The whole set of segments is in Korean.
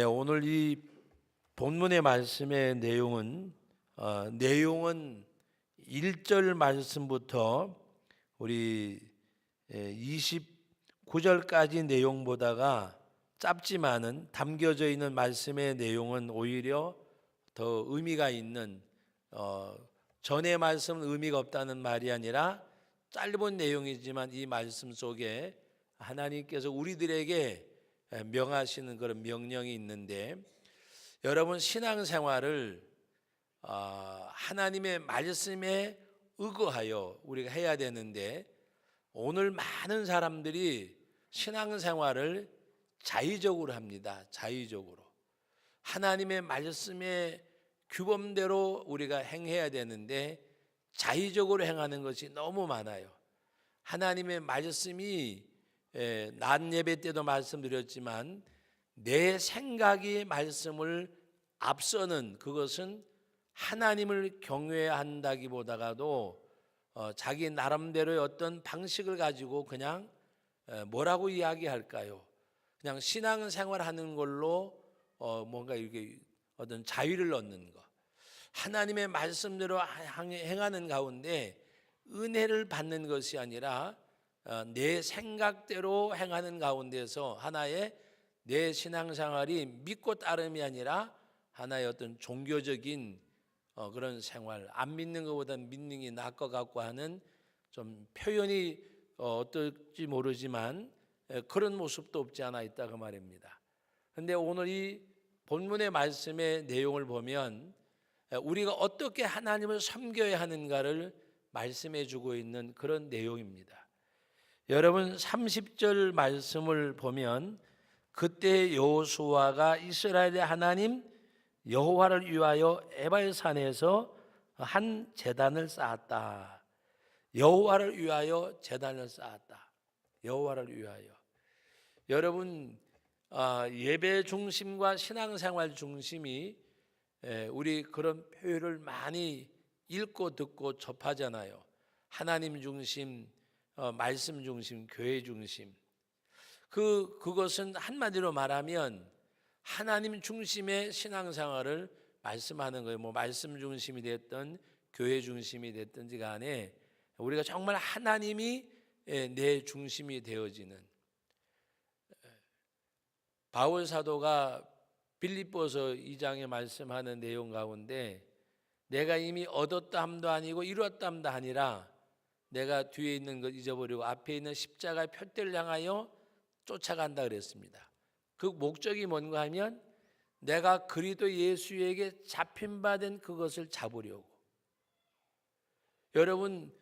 오늘 이 본문의 말씀의 내용은 1절 말씀부터 우리 29절까지 내용보다가 짧지만은 담겨져 있는 말씀의 내용은 오히려 더 의미가 있는, 전의 말씀은 의미가 없다는 말이 아니라 짧은 내용이지만 이 말씀 속에 하나님께서 우리들에게 명하시는 그런 명령이 있는데, 여러분 신앙생활을 하나님의 말씀에 의거하여 우리가 해야 되는데, 오늘 많은 사람들이 신앙생활을 자의적으로 합니다. 자의적으로 하나님의 말씀의 규범대로 우리가 행해야 되는데 자의적으로 행하는 것이 너무 많아요. 하나님의 말씀이 낮 예배 때도 말씀드렸지만 내 생각이 말씀을 앞서는, 그것은 하나님을 경외한다기보다도 자기 나름대로의 어떤 방식을 가지고 그냥 뭐라고 이야기할까요? 그냥 신앙생활하는 걸로 뭔가 이렇게 어떤 자유를 얻는 것, 하나님의 말씀대로 행하는 가운데 은혜를 받는 것이 아니라 내 생각대로 행하는 가운데서 하나의 내 신앙생활이 믿고 따름이 아니라 하나의 어떤 종교적인 그런 생활, 안 믿는 것보다 믿는 게 나을 것 같고 하는, 좀 표현이 어떨지 모르지만 그런 모습도 없지 않아 있다 그 말입니다. 그런데 오늘 이 본문의 말씀의 내용을 보면 우리가 어떻게 하나님을 섬겨야 하는가를 말씀해 주고 있는 그런 내용입니다. 여러분 30절 말씀을 보면, 그때 여호수아가 이스라엘의 하나님 여호와를 위하여 에발 산에서 한 제단을 쌓았다. 여호와를 위하여 제단을 쌓았다. 여호와를 위하여. 여러분 예배 중심과 신앙생활 중심이, 우리 그런 표현을 많이 읽고 듣고 접하잖아요. 하나님 중심, 말씀 중심, 교회 중심. 그것은 한마디로 말하면 하나님 중심의 신앙생활을 말씀하는 거예요. 말씀 중심이 됐든 교회 중심이 됐든지 간에 우리가 정말 하나님이 내 중심이 되어지는. 바울 사도가 빌립보서 2장에 말씀하는 내용 가운데, 내가 이미 얻었다 함도 아니고 이루었다 함도 아니라 내가 뒤에 있는 것 잊어버리고 앞에 있는 십자가의 표대를 향하여 쫓아간다 그랬습니다. 그 목적이 뭔가 하면 내가 그리스도 예수에게 잡힌 바 된 그것을 잡으려고. 여러분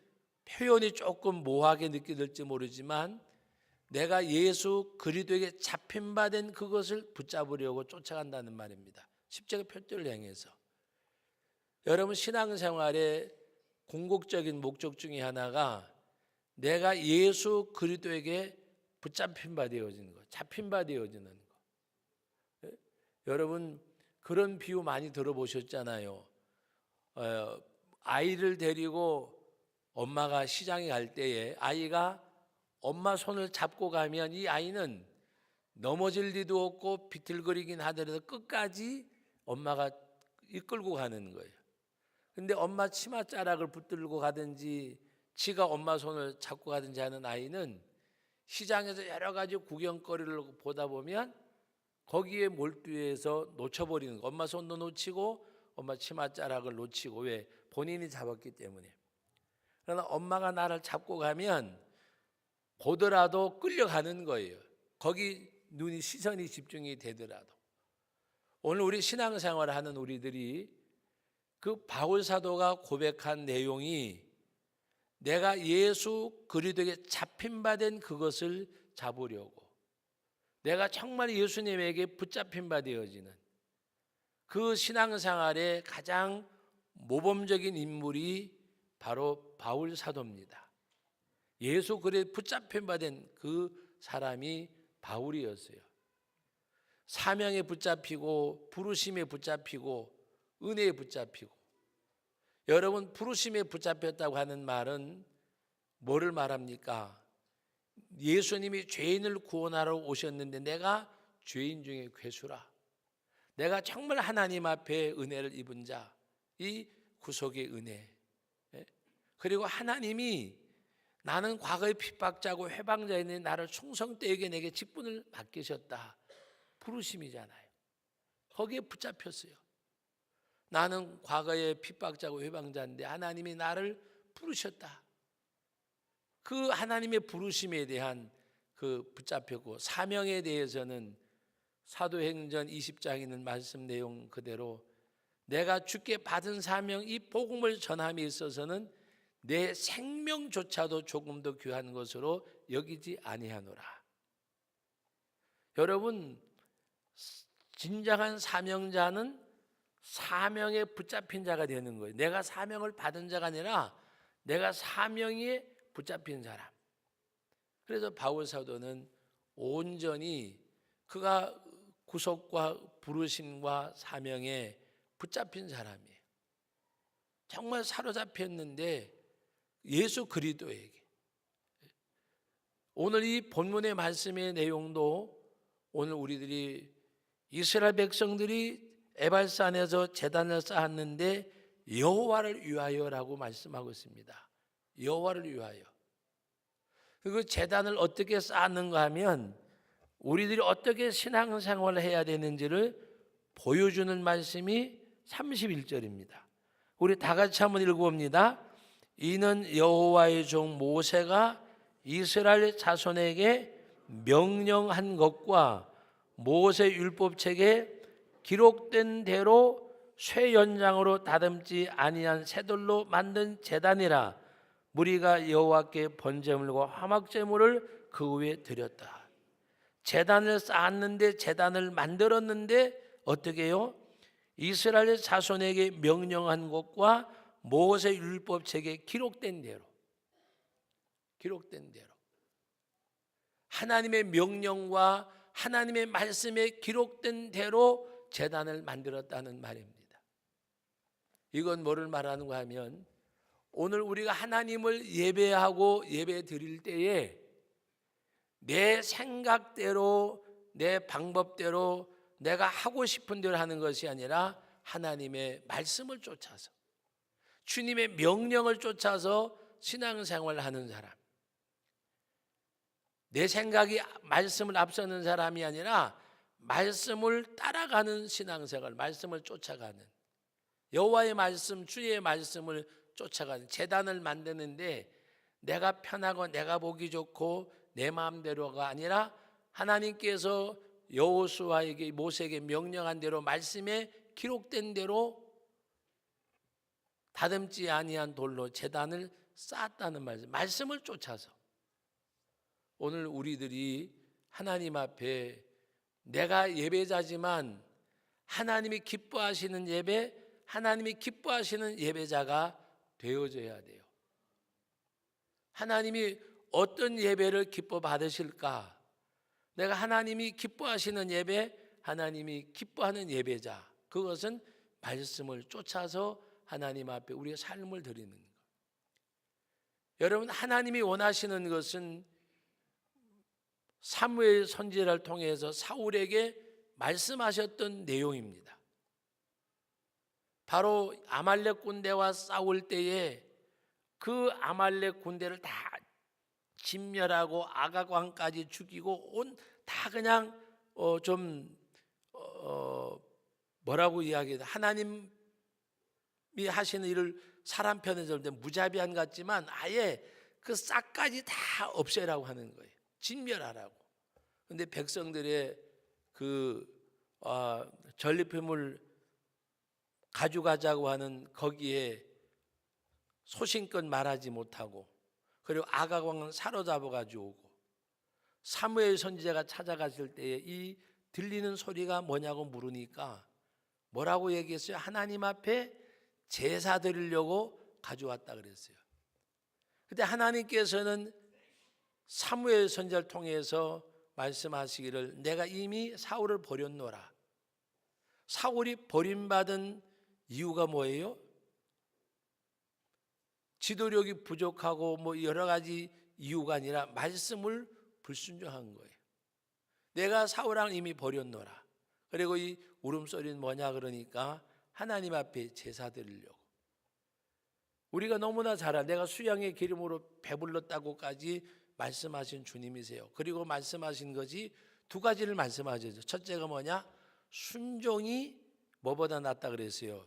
표현이 조금 모호하게 느껴질지 모르지만 내가 예수 그리스도에게 잡힌 바 된 그것을 붙잡으려고 쫓아간다는 말입니다. 십자가 표대를 향해서. 여러분 신앙생활의 궁극적인 목적 중에 하나가 내가 예수 그리스도에게 붙잡힌 바 되어지는 것, 잡힌 바 되어지는 것. 여러분 그런 비유 많이 들어보셨잖아요. 아이를 데리고 엄마가 시장에 갈 때에 아이가 엄마 손을 잡고 가면 이 아이는 넘어질 리도 없고 비틀거리긴 하더라도 끝까지 엄마가 이끌고 가는 거예요. 근데 엄마 치맛자락을 붙들고 가든지 지가 엄마 손을 잡고 가든지 하는 아이는 시장에서 여러 가지 구경거리를 보다 보면 거기에 몰두해서 놓쳐버리는 거예요. 엄마 손도 놓치고 엄마 치맛자락을 놓치고. 왜? 본인이 잡았기 때문에. 그러나 엄마가 나를 잡고 가면 보더라도 끌려가는 거예요. 거기 시선이 집중이 되더라도. 오늘 우리 신앙생활을 하는 우리들이 그 바울 사도가 고백한 내용이 내가 예수 그리스도에게 잡힌 바 된 그것을 잡으려고, 내가 정말 예수님에게 붙잡힌 바 되어지는 그 신앙생활의 가장 모범적인 인물이 바로 바울 사도입니다. 예수 그리스도에 붙잡힌 바 된 그 사람이 바울이었어요. 사명에 붙잡히고 부르심에 붙잡히고 은혜에 붙잡히고. 여러분 부르심에 붙잡혔다고 하는 말은 뭐를 말합니까? 예수님이 죄인을 구원하러 오셨는데 내가 죄인 중에 괴수라. 내가 정말 하나님 앞에 은혜를 입은 자, 이 구속의 은혜. 그리고 하나님이 나는 과거에 핍박자고 회방자였는데 나를 충성되게 내게 직분을 맡기셨다. 부르심이잖아요. 거기에 붙잡혔어요. 나는 과거에 핍박자고 회방자인데 하나님이 나를 부르셨다. 그 하나님의 부르심에 대한 그 붙잡혔고, 사명에 대해서는 사도행전 20장에 있는 말씀 내용 그대로 내가 주께 받은 사명, 이 복음을 전함에 있어서는 내 생명조차도 조금 더 귀한 것으로 여기지 아니하노라. 여러분, 진정한 사명자는 사명에 붙잡힌 자가 되는 거예요. 내가 사명을 받은 자가 아니라 내가 사명에 붙잡힌 사람. 그래서 바울 사도는 온전히 그가 구속과 부르심과 사명에 붙잡힌 사람이에요. 정말 사로잡혔는데 예수 그리스도에게. 오늘 이 본문의 말씀의 내용도 오늘 우리들이 이스라엘 백성들이 에발산에서 제단을 쌓았는데 여호와를 위하여라고 말씀하고 있습니다. 여호와를 위하여. 그 제단을 어떻게 쌓았는가 하면 우리들이 어떻게 신앙생활을 해야 되는지를 보여주는 말씀이 31절입니다. 우리 다 같이 한번 읽어봅니다. 이는 여호와의 종 모세가 이스라엘 자손에게 명령한 것과 모세 율법책에 기록된 대로 쇠 연장으로 다듬지 아니한 쇠돌로 만든 제단이라. 무리가 여호와께 번제물과 화목제물을 그 위에 드렸다. 제단을 쌓았는데, 제단을 만들었는데 어떻게 해요? 이스라엘 자손에게 명령한 것과 모세 율법책에 기록된 대로, 하나님의 명령과 하나님의 말씀에 기록된 대로 제단을 만들었다는 말입니다. 이건 뭐를 말하는가 하면 오늘 우리가 하나님을 예배하고 예배 드릴 때에 내 생각대로, 내 방법대로 내가 하고 싶은 대로 하는 것이 아니라 하나님의 말씀을 쫓아서, 주님의 명령을 쫓아서 신앙생활을 하는 사람, 내 생각이 말씀을 앞서는 사람이 아니라 말씀을 따라가는 신앙생활, 말씀을 쫓아가는, 여호와의 말씀, 주의 말씀을 쫓아가는, 제단을 만드는데 내가 편하고 내가 보기 좋고 내 마음대로가 아니라 하나님께서 여호수아에게, 모세에게 명령한 대로, 말씀에 기록된 대로 다듬지 아니한 돌로 제단을 쌓았다는 말씀을 쫓아서. 오늘 우리들이 하나님 앞에 내가 예배자지만 하나님이 기뻐하시는 예배, 하나님이 기뻐하시는 예배자가 되어져야 돼요. 하나님이 어떤 예배를 기뻐 받으실까? 내가 하나님이 기뻐하시는 예배, 하나님이 기뻐하는 예배자, 그것은 말씀을 쫓아서 하나님 앞에 우리의 삶을 드리는 것. 여러분, 하나님이 원하시는 것은 사무엘 선지자를 통해서 사울에게 말씀하셨던 내용입니다. 바로 아말렉 군대와 싸울 때에 그 아말렉 군대를 다 진멸하고 아각 왕까지 죽이고 다 그냥 뭐라고 이야기해요? 하나님이 하시는 일을 사람 편에서 무자비한 같지만 아예 그 싹까지 다 없애라고 하는 거예요. 진멸하라고. 근데 백성들의 그 전리품을 가져가자고 하는 거기에 소신껏 말하지 못하고, 그리고 아각 왕은 사로잡아 가지고 오고, 사무엘 선지자가 찾아갔을 때에 이 들리는 소리가 뭐냐고 물으니까 뭐라고 얘기했어요? 하나님 앞에 제사 드리려고 가져왔다 그랬어요. 근데 하나님께서는 사무엘 선지자를 통해서 말씀하시기를 내가 이미 사울을 버렸노라. 사울이 버림받은 이유가 뭐예요? 지도력이 부족하고 여러 가지 이유가 아니라 말씀을 불순종한 거예요. 내가 사울왕을 이미 버렸노라. 그리고 이 울음소리는 뭐냐 그러니까 하나님 앞에 제사 드리려고. 우리가 너무나 잘 알아. 내가 수양의 기름으로 배불렀다고까지 말씀하신 주님이세요. 그리고 말씀하신 것이 두 가지를 말씀하셨죠. 첫째가 뭐냐? 순종이 뭐보다 낫다 그랬어요?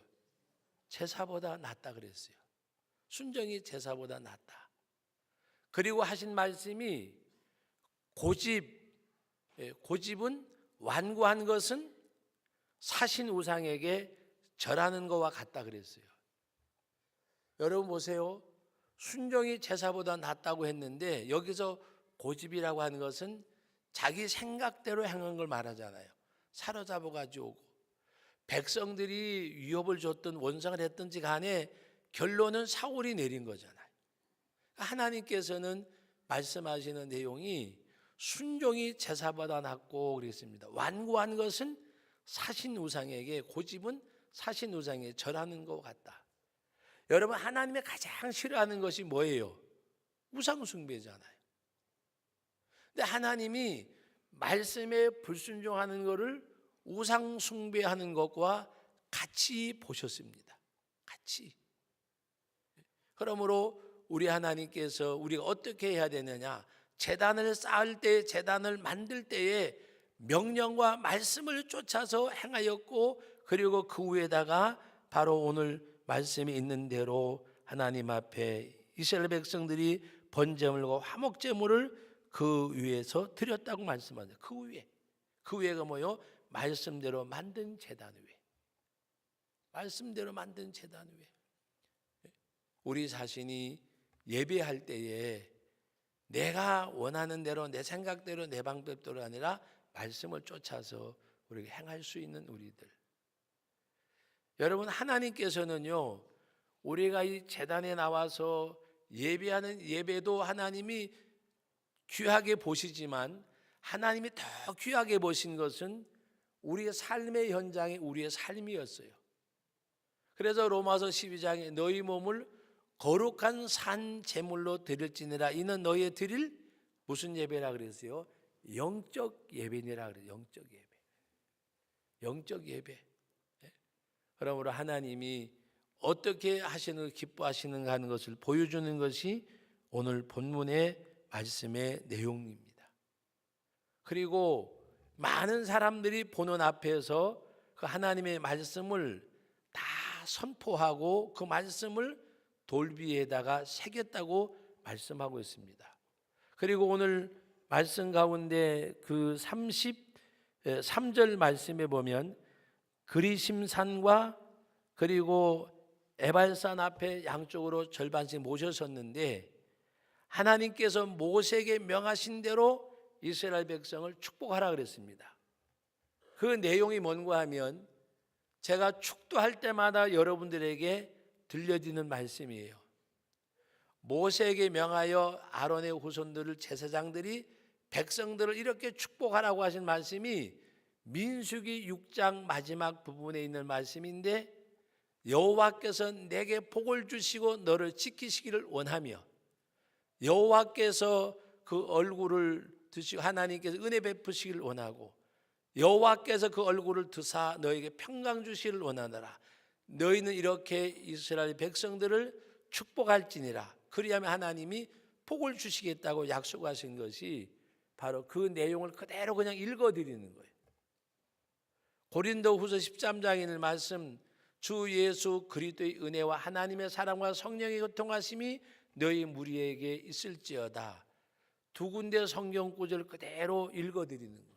제사보다 낫다 그랬어요. 순종이 제사보다 낫다. 그리고 하신 말씀이 고집은 완고한 것은 사신 우상에게 절하는 것과 같다 그랬어요. 여러분 보세요. 순종이 제사보다 낫다고 했는데 여기서 고집이라고 하는 것은 자기 생각대로 행한 걸 말하잖아요. 사로잡아 가지고 오고 백성들이 위협을 줬든 원성을 했든지 간에 결론은 사울이 내린 거잖아요. 하나님께서는 말씀하시는 내용이 순종이 제사보다 낫고 그랬습니다. 완고한 것은 사신 우상에게, 고집은 사신 우상에 절하는 것 같다. 여러분, 하나님의 가장 싫어하는 것이 뭐예요? 우상 숭배잖아요. 근데 하나님이 말씀에 불순종하는 것을 우상 숭배하는 것과 같이 보셨습니다. 같이. 그러므로 우리 하나님께서 우리가 어떻게 해야 되느냐? 제단을 쌓을 때, 제단을 만들 때에 명령과 말씀을 쫓아서 행하였고, 그리고 그 위에다가 바로 오늘 말씀이 있는 대로 하나님 앞에 이스라엘 백성들이 번제물과 화목제물을 그 위에서 드렸다고 말씀하죠. 그 위에가 뭐요? 말씀대로 만든 제단 위에. 말씀대로 만든 제단 위에. 우리 자신이 예배할 때에 내가 원하는 대로, 내 생각대로, 내 방법대로 아니라 말씀을 쫓아서 우리가 행할 수 있는 우리들. 여러분, 하나님께서는요, 우리가 이 제단에 나와서 예배하는 예배도 하나님이 귀하게 보시지만 하나님이 더 귀하게 보신 것은 우리의 삶의 현장이 우리의 삶이었어요. 그래서 로마서 12장에 너희 몸을 거룩한 산 제물로 드릴지니라. 이는 너희의 드릴 무슨 예배라 그랬어요? 영적 예배니라 그래요. 영적 예배. 영적 예배. 그러므로 하나님이 어떻게 하시는, 기뻐하시는가 하는 것을 보여주는 것이 오늘 본문의 말씀의 내용입니다. 그리고 많은 사람들이 보는 앞에서 그 하나님의 말씀을 다 선포하고 그 말씀을 돌비에다가 새겼다고 말씀하고 있습니다. 그리고 오늘 말씀 가운데 그 33절 말씀에 보면 그리심산과 그리고 에발산 앞에 양쪽으로 절반씩 모셔섰는데 하나님께서 모세에게 명하신 대로 이스라엘 백성을 축복하라 그랬습니다. 그 내용이 뭔가 하면 제가 축도할 때마다 여러분들에게 들려지는 말씀이에요. 모세에게 명하여 아론의 후손들을, 제사장들이 백성들을 이렇게 축복하라고 하신 말씀이 민수기 6장 마지막 부분에 있는 말씀인데 여호와께서 내게 복을 주시고 너를 지키시기를 원하며, 여호와께서 그 얼굴을 드시고 하나님께서 은혜 베푸시기를 원하고, 여호와께서 그 얼굴을 드사 너에게 평강 주시기를 원하노라. 너희는 이렇게 이스라엘 백성들을 축복할지니라. 그리하면 하나님이 복을 주시겠다고 약속하신 것이 바로 그 내용을 그대로 그냥 읽어드리는 거예요. 고린도후서 13장에 있는 말씀, 주 예수 그리스도의 은혜와 하나님의 사랑과 성령의 교통하심이 너희 무리에게 있을지어다. 두 군데 성경 구절을 그대로 읽어드리는 거예요.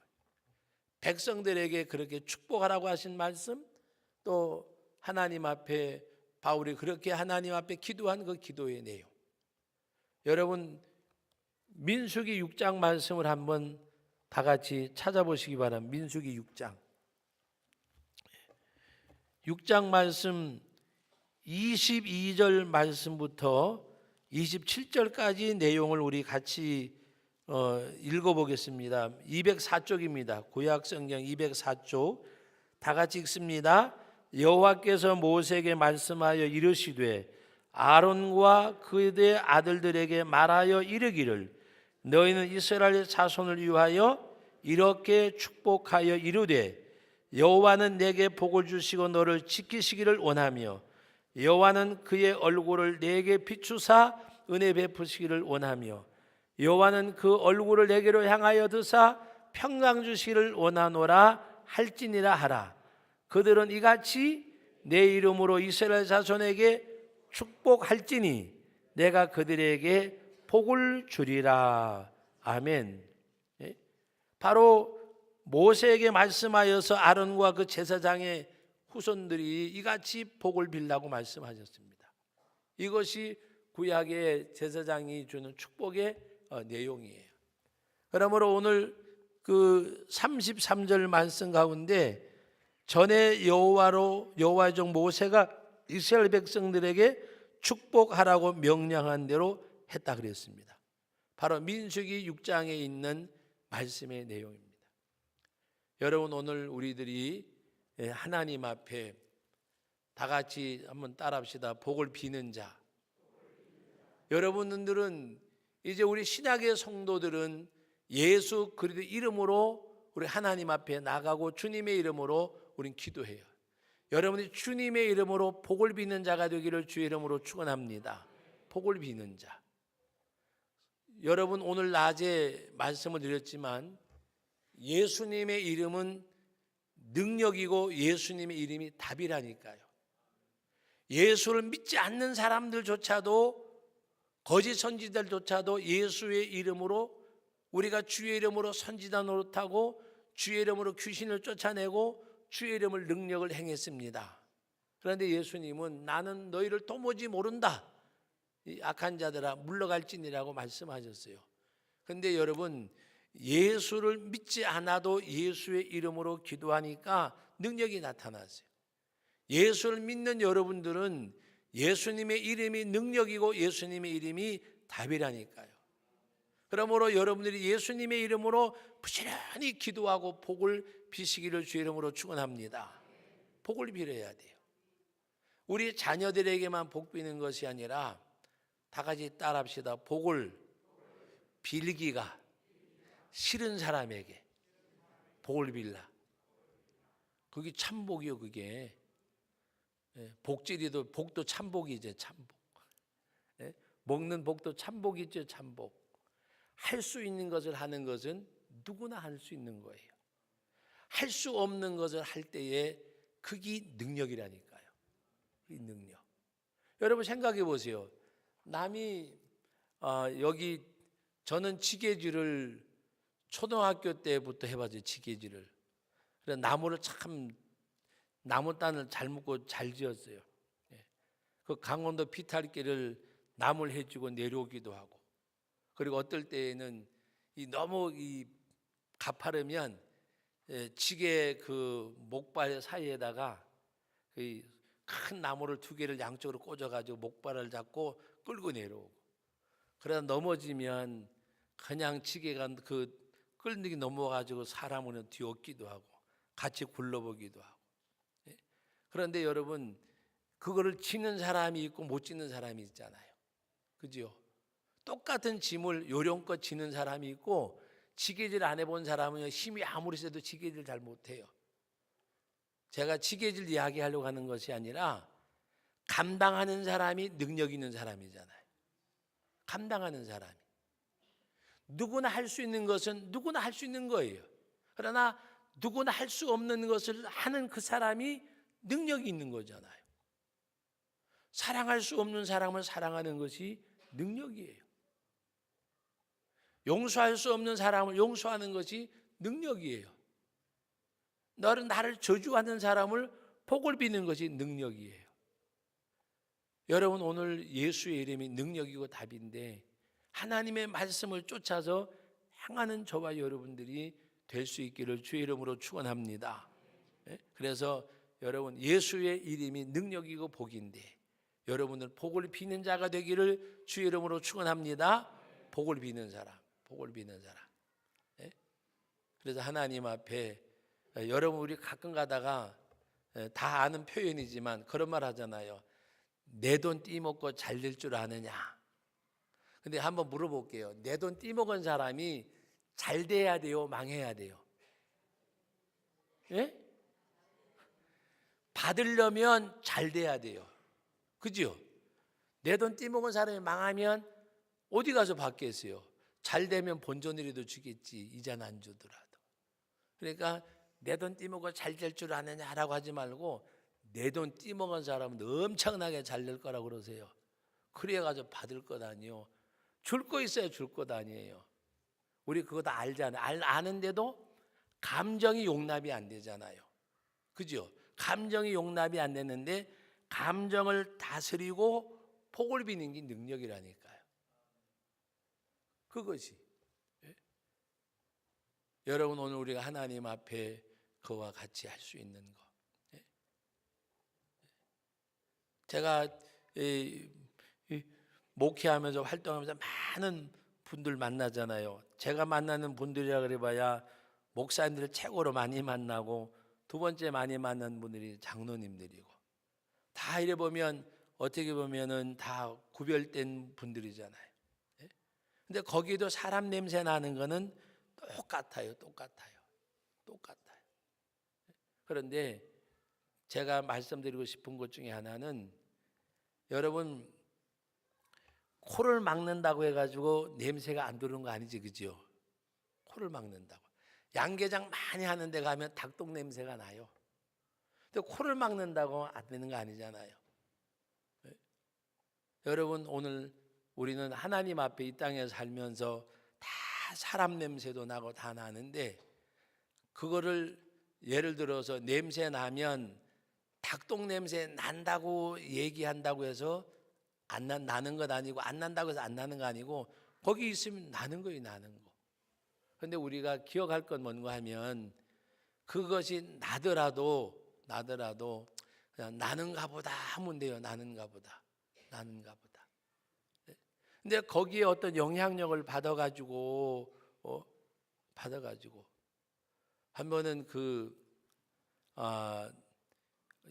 백성들에게 그렇게 축복하라고 하신 말씀, 또 하나님 앞에 바울이 그렇게 하나님 앞에 기도한 그 기도의 내용. 여러분, 민수기 6장 말씀을 한번 다 같이 찾아보시기 바랍니다. 민수기 6장 말씀 22절 말씀부터 27절까지 내용을 우리 같이 읽어보겠습니다. 204쪽입니다. 구약성경 204쪽 다 같이 읽습니다. 여호와께서 모세에게 말씀하여 이르시되 아론과 그의 아들들에게 말하여 이르기를 너희는 이스라엘 자손을 위하여 이렇게 축복하여 이르되 여호와는 내게 복을 주시고 너를 지키시기를 원하며 여호와는 그의 얼굴을 내게 비추사 은혜 베푸시기를 원하며 여호와는 그 얼굴을 내게로 향하여 드사 평강 주시기를 원하노라 할지니라 하라. 그들은 이같이 내 이름으로 이스라엘 자손에게 축복할지니 내가 그들에게 복을 주리라. 아멘. 바로 모세에게 말씀하여서 아론과 그 제사장의 후손들이 이같이 복을 빌라고 말씀하셨습니다. 이것이 구약의 제사장이 주는 축복의 내용이에요. 그러므로 오늘 그 33절 말씀 가운데 전에 여호와의 종 모세가 이스라엘 백성들에게 축복하라고 명령한 대로 했다 그랬습니다. 바로 민수기 6장에 있는 말씀의 내용입니다. 여러분, 오늘 우리들이 하나님 앞에 다 같이 한번 따라합시다. 복을 비는 자. 여러분들은 이제 우리 신약의 성도들은 예수 그리스도 이름으로 우리 하나님 앞에 나가고 주님의 이름으로 우린 기도해요. 여러분이 주님의 이름으로 복을 비는 자가 되기를 주의 이름으로 축원합니다. 복을 비는 자. 여러분, 오늘 낮에 말씀을 드렸지만 예수님의 이름은 능력이고 예수님의 이름이 답이라니까요. 예수를 믿지 않는 사람들조차도, 거짓 선지자들조차도 예수의 이름으로, 우리가 주의 이름으로 선지자 노릇하고 주의 이름으로 귀신을 쫓아내고 주의 이름을 능력을 행했습니다. 그런데 예수님은 나는 너희를 도무지 모른다, 이 악한 자들아 물러갈지니라고 말씀하셨어요. 그런데 여러분, 예수를 믿지 않아도 예수의 이름으로 기도하니까 능력이 나타났어요. 예수를 믿는 여러분들은 예수님의 이름이 능력이고 예수님의 이름이 답이라니까요. 그러므로 여러분들이 예수님의 이름으로 부지런히 기도하고 복을 비시기를 주의 이름으로 축원합니다. 복을 빌어야 돼요. 우리 자녀들에게만 복 비는 것이 아니라 다 같이 따라합시다. 복을 빌기가 싫은 사람에게 복을 빌라. 그게 참복이요. 그게 복지리도 복도 참복이죠. 참복. 먹는 복도 참복이죠. 참복. 할 수 있는 것을 하는 것은 누구나 할 수 있는 거예요. 할 수 없는 것을 할 때에 그게 능력이라니까요. 이 능력. 여러분 생각해 보세요. 남이 여기 저는 지게질을 초등학교 때부터 해봤어요. 지게질을. 그래서 나무를 참 나무단을 잘 묶고 잘 지었어요. 그 강원도 비탈길을 나무를 해주고 내려오기도 하고, 그리고 어떨 때에는 너무 가파르면 지게 그 목발 사이에다가 큰 나무를 2개를 양쪽으로 꽂아가지고 목발을 잡고 끌고 내려오고, 그러다 넘어지면 그냥 지게가 그 끌기 넘어가지고 사람을 뒤엎기도 하고 같이 굴러보기도 하고. 그런데 여러분, 그거를 지는 사람이 있고 못 지는 사람이 있잖아요. 그죠? 똑같은 짐을 요령껏 지는 사람이 있고 지게질 안 해본 사람은 힘이 아무리 세도 지게질 잘 못해요. 제가 지게질 이야기하려고 하는 것이 아니라 감당하는 사람이 능력 있는 사람이잖아요. 감당하는 사람이. 누구나 할 수 있는 것은 누구나 할 수 있는 거예요. 그러나 누구나 할 수 없는 것을 하는 그 사람이 능력이 있는 거잖아요. 사랑할 수 없는 사람을 사랑하는 것이 능력이에요. 용서할 수 없는 사람을 용서하는 것이 능력이에요. 나를 저주하는 사람을 복을 비는 것이 능력이에요. 여러분, 오늘 예수의 이름이 능력이고 답인데 하나님의 말씀을 쫓아서 행하는 저와 여러분들이 될 수 있기를 주의 이름으로 축원합니다. 그래서 여러분, 예수의 이름이 능력이고 복인데 여러분들 복을 비는 자가 되기를 주의 이름으로 축원합니다. 복을 비는 사람, 복을 비는 사람. 그래서 하나님 앞에 여러분, 우리 가끔 가다가 다 아는 표현이지만 그런 말 하잖아요. 내 돈 띠먹고 잘 될 줄 아느냐. 근데 한번 물어볼게요. 내 돈 띠먹은 사람이 잘 돼야 돼요, 망해야 돼요? 예? 받으려면 잘 돼야 돼요. 그죠? 내 돈 띠먹은 사람이 망하면 어디 가서 받겠어요? 잘 되면 본전이라도 주겠지, 이자는 안 주더라도. 그러니까 내 돈 띠먹어 잘 될 줄 아느냐라고 하지 말고 내 돈 띠먹은 사람은 엄청나게 잘 될 거라고 그러세요. 그래가지고 받을 것 아니요. 줄 거 있어야 줄 것 아니에요. 우리 그거 다 알잖아요. 아는데도 감정이 용납이 안 되잖아요. 그죠? 감정이 용납이 안 되는데 감정을 다스리고 복을 비는 게 능력이라니까요. 그것이. 예? 여러분 오늘 우리가 하나님 앞에 그와 같이 할 수 있는 거. 예? 제가 목회하면서 활동하면서 많은 분들 만나잖아요. 제가 만나는 분들이라 그래봐야 목사님들 최고로 많이 만나고 두 번째 많이 만난 분들이 장로님들이고 다 이래 보면 어떻게 보면은 다 구별된 분들이잖아요. 예? 근데 거기도 사람 냄새 나는 거는 똑같아요. 그런데 제가 말씀드리고 싶은 것 중에 하나는 여러분 코를 막는다고 해가지고 냄새가 안 들어오는 거 아니지, 그죠? 코를 막는다고. 양계장 많이 하는 데 가면 닭똥 냄새가 나요. 근데 코를 막는다고 안 되는 거 아니잖아요. 네? 여러분 오늘 우리는 하나님 앞에 이 땅에 살면서 다 사람 냄새도 나고 다 나는데 그거를 예를 들어서 냄새 나면 닭똥 냄새 난다고 얘기한다고 해서 나는 것 아니고 안 난다고 해서 안 나는 거 아니고 거기 있으면 나는 거예요, 나는 거. 그런데 우리가 기억할 건 뭔가 하면 그것이 나더라도 그냥 나는가 보다 하면 돼요. 나는가 보다. 근데 거기에 어떤 영향력을 받아가지고 한 번은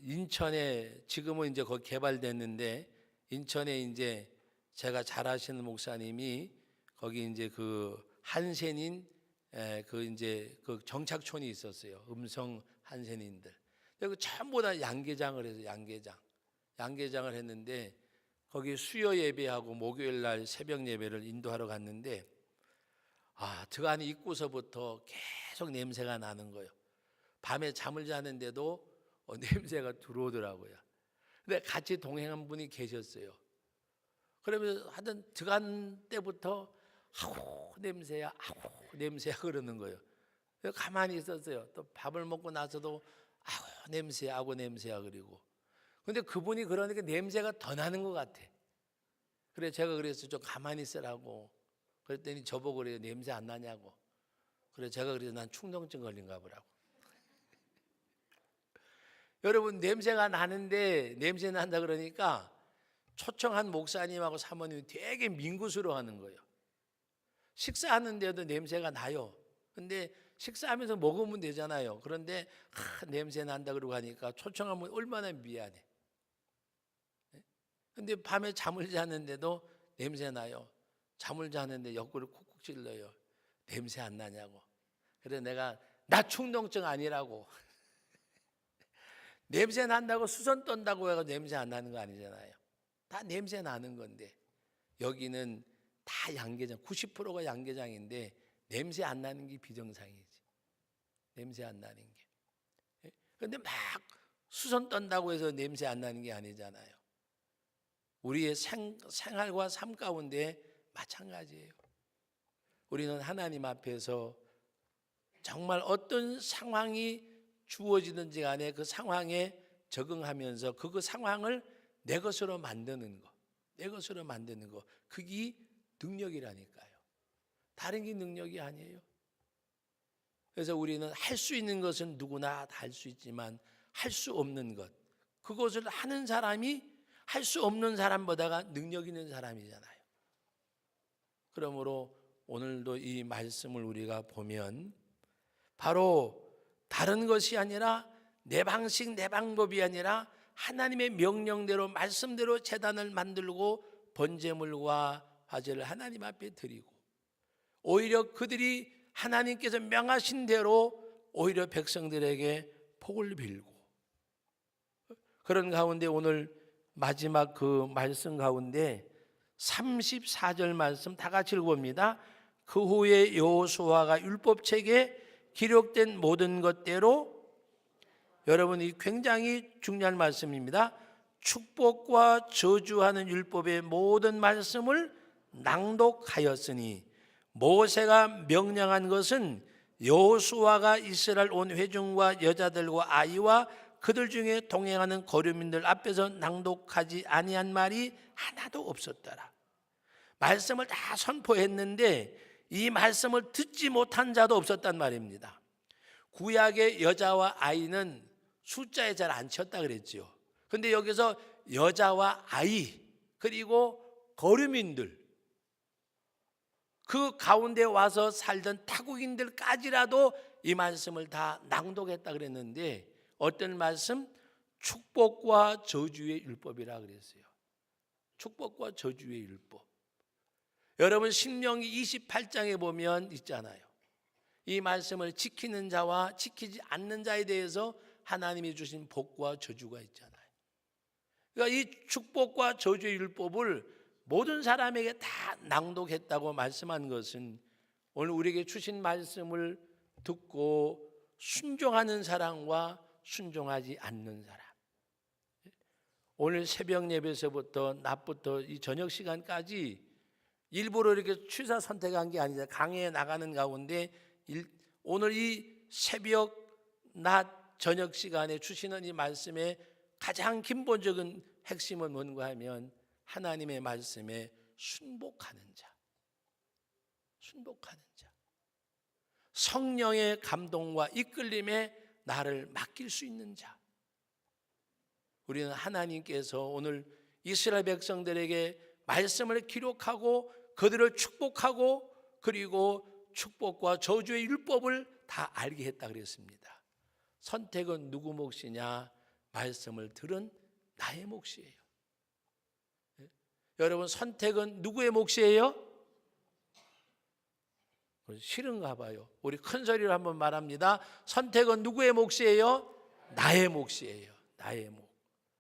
인천에 지금은 이제 거기 개발됐는데 인천에 이제 제가 잘 아시는 목사님이 거기 이제 그 한센인 그 정착촌이 있었어요. 음성 한센인들. 그 전부 다 양계장을 해서 양계장을 했는데 거기 수요 예배하고 목요일 날 새벽 예배를 인도하러 갔는데 들어가는 입구서부터 계속 냄새가 나는 거예요. 밤에 잠을 자는데도 냄새가 들어오더라고요. 근데 같이 동행한 분이 계셨어요. 그러면서 하여튼 들어간 때부터 아우 냄새야 그러는 거예요. 가만히 있었어요. 또 밥을 먹고 나서도 아우 냄새야 그리고. 근데 그분이 그러니까 냄새가 더 나는 것 같아. 그래 제가 그래서 좀 가만히 있으라고 그랬더니 저보고 그래요. 냄새 안 나냐고. 그래 제가 그래서 난 충동증 걸린가 보라고. 여러분 냄새가 나는데 냄새 난다 그러니까 초청한 목사님하고 사모님이 되게 민구스러워하는 거예요. 식사하는데도 냄새가 나요. 근데 식사하면서 먹으면 되잖아요. 그런데 냄새 난다 그러고 하니까 초청하면 얼마나 미안해. 근데 밤에 잠을 자는데도 냄새 나요. 잠을 자는데 옆구리를 쿡쿡 찔러요. 냄새 안 나냐고. 그래서 내가 나 충동증 아니라고. 냄새 난다고 수선 떤다고 해서 냄새 안 나는 거 아니잖아요. 다 냄새 나는 건데 여기는 다 양계장 90%가 양계장인데 냄새 안 나는 게 비정상이지. 냄새 안 나는 게. 그런데 막 수선 떤다고 해서 냄새 안 나는 게 아니잖아요. 우리의 생활과 삶 가운데 마찬가지예요. 우리는 하나님 앞에서 정말 어떤 상황이 주어지든지 간에 그 상황에 적응하면서 그 상황을 내 것으로 만드는 거. 그게 능력이라니까요. 다른 게 능력이 아니에요. 그래서 우리는 할 수 있는 것은 누구나 다 할 수 있지만 할 수 없는 것, 그것을 하는 사람이 할 수 없는 사람보다가 능력 있는 사람이잖아요. 그러므로 오늘도 이 말씀을 우리가 보면 바로 다른 것이 아니라 내 방식 내 방법이 아니라 하나님의 명령대로 말씀대로 제단을 만들고 번제물과 화제를 하나님 앞에 드리고 오히려 그들이 하나님께서 명하신 대로 오히려 백성들에게 복을 빌고 그런 가운데 오늘 마지막 그 말씀 가운데 34절 말씀 다 같이 읽어봅니다. 그 후에 여호수아가 율법책에 기록된 모든 것대로, 여러분이 굉장히 중요한 말씀입니다. 축복과 저주하는 율법의 모든 말씀을 낭독하였으니 모세가 명령한 것은 여호수아가 이스라엘 온 회중과 여자들과 아이와 그들 중에 동행하는 거류민들 앞에서 낭독하지 아니한 말이 하나도 없었더라. 말씀을 다 선포했는데 이 말씀을 듣지 못한 자도 없었단 말입니다. 구약의 여자와 아이는 숫자에 잘 안 쳤다 그랬죠. 근데 여기서 여자와 아이 그리고 거류민들, 그 가운데 와서 살던 타국인들까지라도 이 말씀을 다 낭독했다 그랬는데 어떤 말씀? 축복과 저주의 율법이라 그랬어요. 축복과 저주의 율법. 여러분 신명기 28장에 보면 있잖아요. 이 말씀을 지키는 자와 지키지 않는 자에 대해서 하나님이 주신 복과 저주가 있잖아요. 그러니까 이 축복과 저주의 율법을 모든 사람에게 다 낭독했다고 말씀한 것은 오늘 우리에게 주신 말씀을 듣고 순종하는 사람과 순종하지 않는 사람. 오늘 새벽 예배에서부터 낮부터 이 저녁 시간까지 일부러 이렇게 취사 선택한 게 아니라 강해에 나가는 가운데 오늘 이 새벽 낮 저녁 시간에 주시는 이 말씀의 가장 근본적인 핵심은 뭔가 하면 하나님의 말씀에 순복하는 자, 순복하는 자, 성령의 감동과 이끌림에 나를 맡길 수 있는 자. 우리는 하나님께서 오늘 이스라엘 백성들에게 말씀을 기록하고 그들을 축복하고 그리고 축복과 저주의 율법을 다 알게 했다 그랬습니다. 선택은 누구 몫이냐? 말씀을 들은 나의 몫이에요. 여러분 선택은 누구의 몫이에요? 싫은가 봐요. 우리 큰 소리로 한번 말합니다. 선택은 누구의 몫이에요? 나의 몫이에요. 나의 몫.